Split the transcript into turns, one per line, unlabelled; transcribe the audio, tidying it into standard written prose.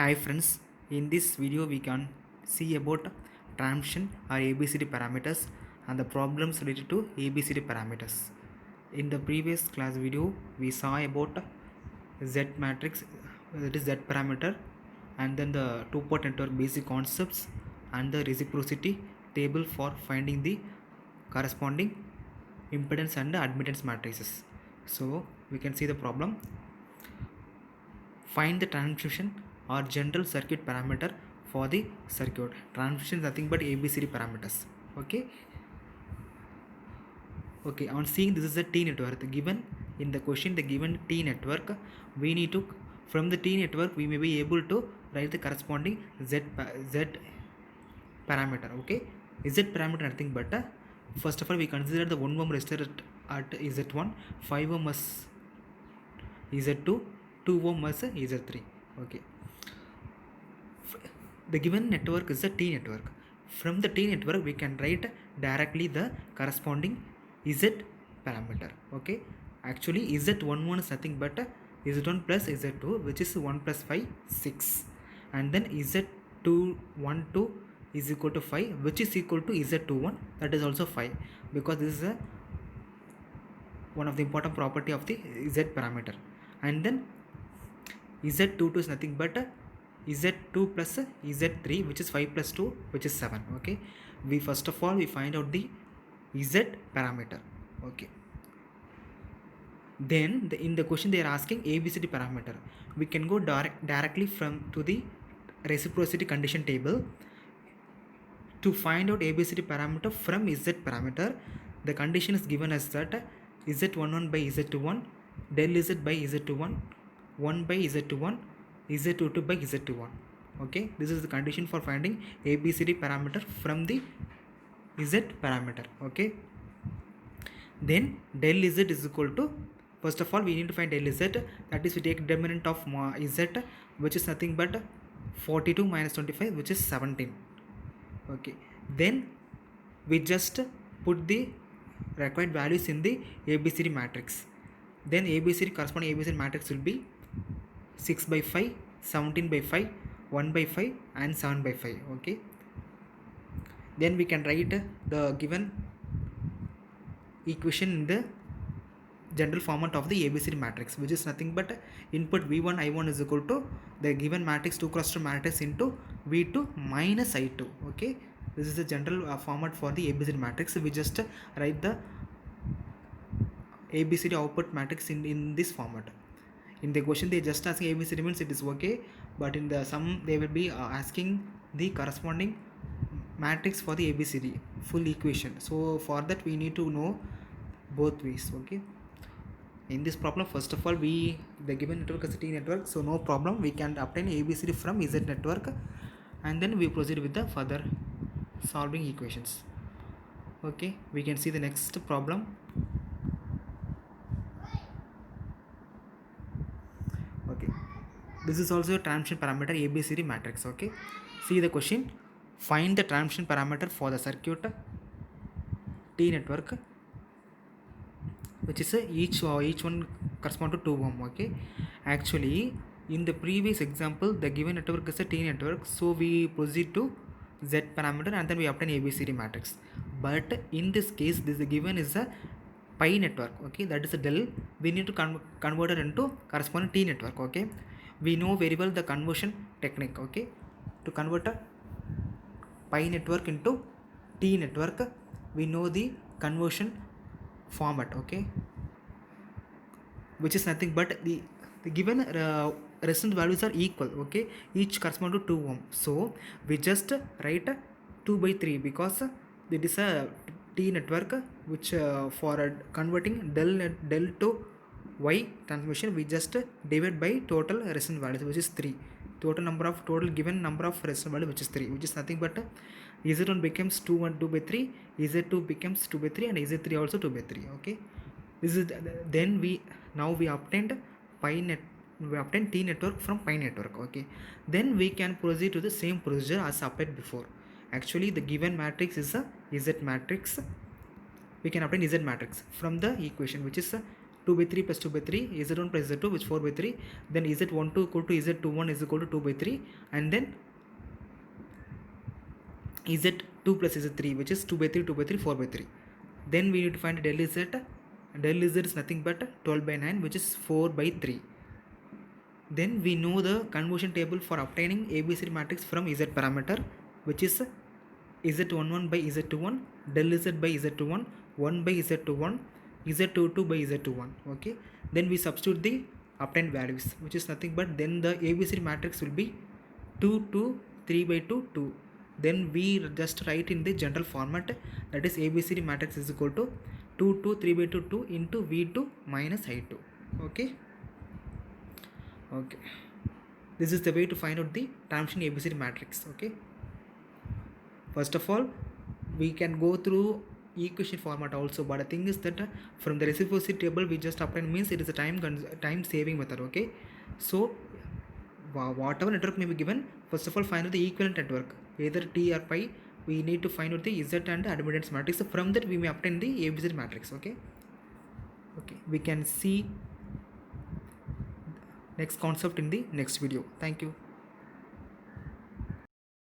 Hi friends, in this video we can see about transmission or ABCD parameters and the problems related to ABCD parameters. In the previous class video we saw about Z matrix, that is Z parameter, and then the two-port network basic concepts and the reciprocity table for finding the corresponding impedance and admittance matrices. So we can see the problem. Find the transmission or general circuit parameter for the circuit. Transmission is nothing but ABCD parameters. Okay, on seeing this is a T network given in the question, the given T network, we need to, from the T network we may be able to write the corresponding Z parameter. Okay, Z parameter nothing but first of all we consider the 1 ohm resistor at Z1, 5 ohm as Z2, 2 ohm as Z3. Okay, the given network is a T network. From the T network we can write directly the corresponding Z parameter. Okay, actually Z11 is nothing but Z1 plus Z2, which is 1 plus 5 6, and then Z212 is equal to 5, which is equal to Z21, that is also 5, because this is one of the important property of the Z parameter. And then Z22 is nothing but Z2 plus Z3, which is 5 plus 2, which is 7. Okay, we first of all we find out the Z parameter. Okay, then in the question they are asking ABCD parameter. We can go directly to the reciprocity condition table to find out ABCD parameter from Z parameter. The condition is given as that Z11 by Z21, del Z by Z21, 1 by Z21, Z22 by Z21. Okay, this is the condition for finding ABCD parameter from the Z parameter. Okay, then del Z is equal to, first of all we need to find del Z, that is we take determinant of Z, which is nothing but 42 minus 25, which is 17. Okay, then we just put the required values in the ABCD matrix. Then ABCD corresponding ABCD matrix will be 6 by 5, 17 by 5, 1 by 5 and 7 by 5. Okay, then we can write the given equation in the general format of the ABCD matrix, which is nothing but input V1 I1 is equal to the given matrix 2 cross 2 matrix into V2 minus I2. Okay, this is the general format for the ABCD matrix. We just write the ABCD output matrix in this format. In the question they just asking ABCD means it is okay, but in the sum they will be asking the corresponding matrix for the ABCD full equation. So for that we need to know both ways. Okay, in this problem first of all the given network is a T network, so no problem, we can obtain ABCD from Z network, and then we proceed with the further solving equations. Okay, we can see the next problem. Okay, this is also a transmission parameter ABCD matrix. Okay, see the question. Find the transmission parameter for the circuit T network, which is each one correspond to 2 ohm. Okay, actually in the previous example the given network is a T network, so we proceed to Z parameter and then we obtain ABCD matrix. But in this case this given is a pi network. Okay, that is a del, we need to convert it into corresponding T network. Okay, we know very well the conversion technique. Okay, to convert a pi network into T network we know the conversion format. Okay, which is nothing but the given resistance values are equal. Okay, each correspond to 2 ohm, so we just write 2 by 3 because it is a T network, which for converting del to Y transmission we just divide by total resistance values, which is 3, total given number of resistance value, which is 3, which is nothing but Z1 becomes 2 by 3, Z2 becomes 2 by 3 and Z3 also 2 by 3. Okay, this is then we obtained T network from pi network. Okay, then we can proceed to the same procedure as applied before. Actually the given matrix is a Z matrix, we can obtain Z matrix from the equation, which is 2 by 3 plus 2 by 3, z1 plus z2 which 4 by 3, then z12 equal to z21 is equal to 2 by 3, and then z2 plus z3 which is 2 by 3, 2 by 3, 4 by 3. Then we need to find del z. Del z is nothing but 12 by 9 which is 4 by 3. Then we know the conversion table for obtaining ABCD matrix from Z parameter, which is Z11 by Z21, del Z by Z21, 1 by Z21, Z22 by Z21. Okay. Then we substitute the obtained values, which is nothing but then the ABCD matrix will be 2, 2, 3 by 2, 2. Then we just write in the general format, that is ABCD matrix is equal to 2, 2, 3 by 2, 2 into V2 minus I2. Okay. Okay, this is the way to find out the dimension ABCD matrix. Okay, first of all we can go through equation format also, but the thing is that from the reciprocity table we just obtain, means it is a time saving method. Okay, so whatever network may be given, first of all find out the equivalent network, either T or pi. We need to find out the Z and admittance matrix. So from that we may obtain the ABCD matrix. Okay, we can see next concept in the next video. Thank you.